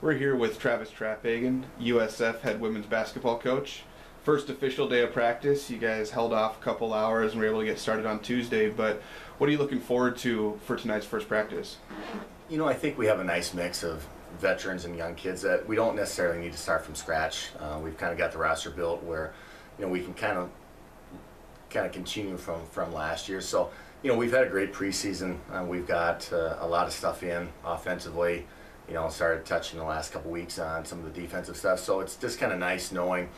We're here with Travis Traphagen, USF head women's basketball coach. First official day of practice. You guys held off a couple hours and were able to get started on Tuesday, but what are you looking forward to for tonight's first practice? You know, I think we have a nice mix of veterans and young kids that we don't necessarily need to start from scratch. We've kind of got the roster built where, you know, we can kind of continue from last year. So, you know, we've had a great preseason. We've got a lot of stuff in offensively. You know, started touching the last couple weeks on some of the defensive stuff. So it's just kind of nice knowing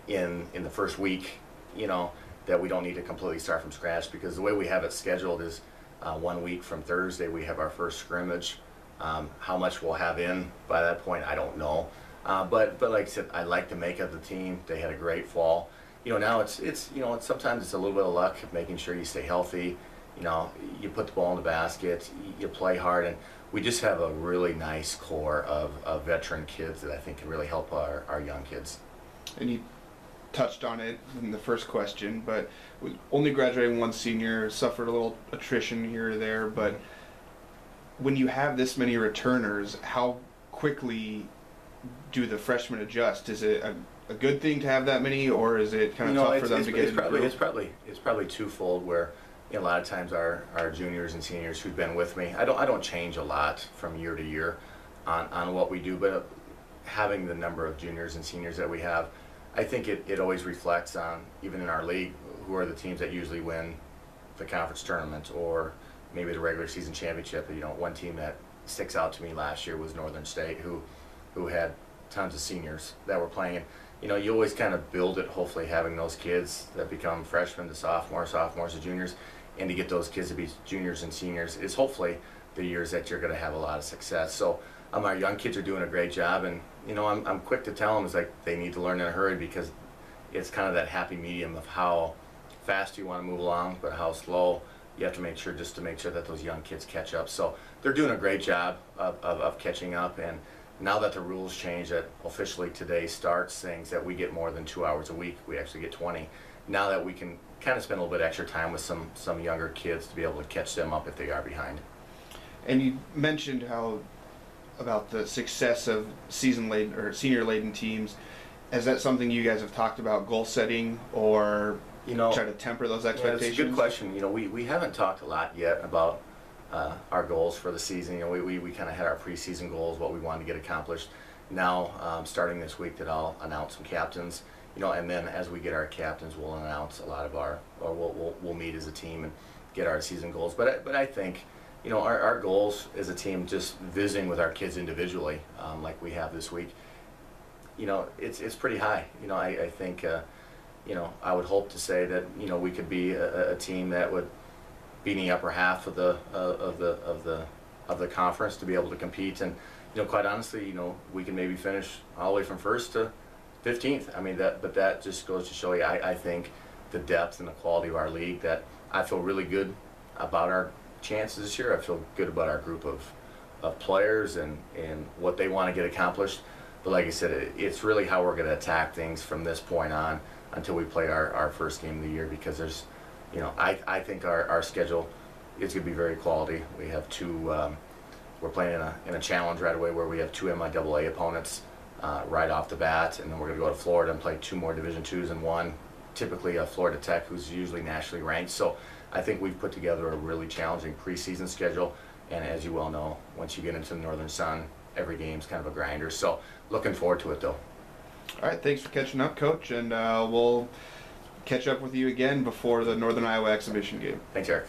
in the first week, you know, that we don't need to completely start from scratch, because the way we have it scheduled is 1 week from Thursday we have our first scrimmage. How much we'll have in by that point, I don't know. But like I said, I like the makeup of the team. They had a great fall. You know, now it's you know, sometimes it's a little bit of luck, making sure you stay healthy. You know, you put the ball in the basket, you play hard, and we just have a really nice core of veteran kids that I think can really help our young kids. And you touched on it in the first question, but only graduating one senior, suffered a little attrition here or there, but when you have this many returners, how quickly do the freshmen adjust? Is it a good thing to have that many, or is it kind of tough for them to get into? It's probably twofold, where, you know, a lot of times our juniors and seniors who've been with me, I don't change a lot from year to year on what we do, but having the number of juniors and seniors that we have, I think it always reflects on, even in our league, who are the teams that usually win the conference tournament or maybe the regular season championship. You know, one team that sticks out to me last year was Northern State, who had tons of seniors that were playing. And, you know, you always kind of build it, hopefully having those kids that become freshmen to sophomores to juniors, and to get those kids to be juniors and seniors is hopefully the years that you're going to have a lot of success. So our young kids are doing a great job, and, you know, I'm quick to tell them, it's like they need to learn in a hurry, because it's kind of that happy medium of how fast you want to move along, but how slow you have to make sure, just to make sure that those young kids catch up. So they're doing a great job of catching up. And now that the rules change, that officially today starts things that we get more than 2 hours a week, we actually get 20. Now that we can kind of spend a little bit extra time with some younger kids to be able to catch them up if they are behind. And you mentioned about the success of season-laden or senior-laden teams. Is that something you guys have talked about, goal setting, or, you know, try to temper those expectations? Yeah, it's a good question. You know, we haven't talked a lot yet about our goals for the season. You know, we kind of had our preseason goals, what we wanted to get accomplished. Now, starting this week, that I'll announce some captains. You know, and then as we get our captains, we'll announce a lot of we'll meet as a team and get our season goals. But I think, you know, our goals as a team, just visiting with our kids individually, like we have this week, you know, it's pretty high. You know, I think, you know, I would hope to say that, you know, we could be a team that would be in the upper half of the conference to be able to compete. And, you know, quite honestly, you know, we can maybe finish all the way from first to 15th. I mean, but that just goes to show you, I think, the depth and the quality of our league, that I feel really good about our chances this year. I feel good about our group of players and what they want to get accomplished. But like I said, it's really how we're going to attack things from this point on until we play our first game of the year, because there's, you know, I think our schedule is going to be very quality. We have we're playing in a challenge right away where we have 2 MIAA opponents right off the bat, and then we're going to go to Florida and play 2 more Division IIs and 1, typically Florida Tech, who's usually nationally ranked. So I think we've put together a really challenging preseason schedule, and as you well know, once you get into the Northern Sun, every game's kind of a grinder. So looking forward to it, though. All right, thanks for catching up, Coach, and we'll catch up with you again before the Northern Iowa exhibition game. Thanks, Eric.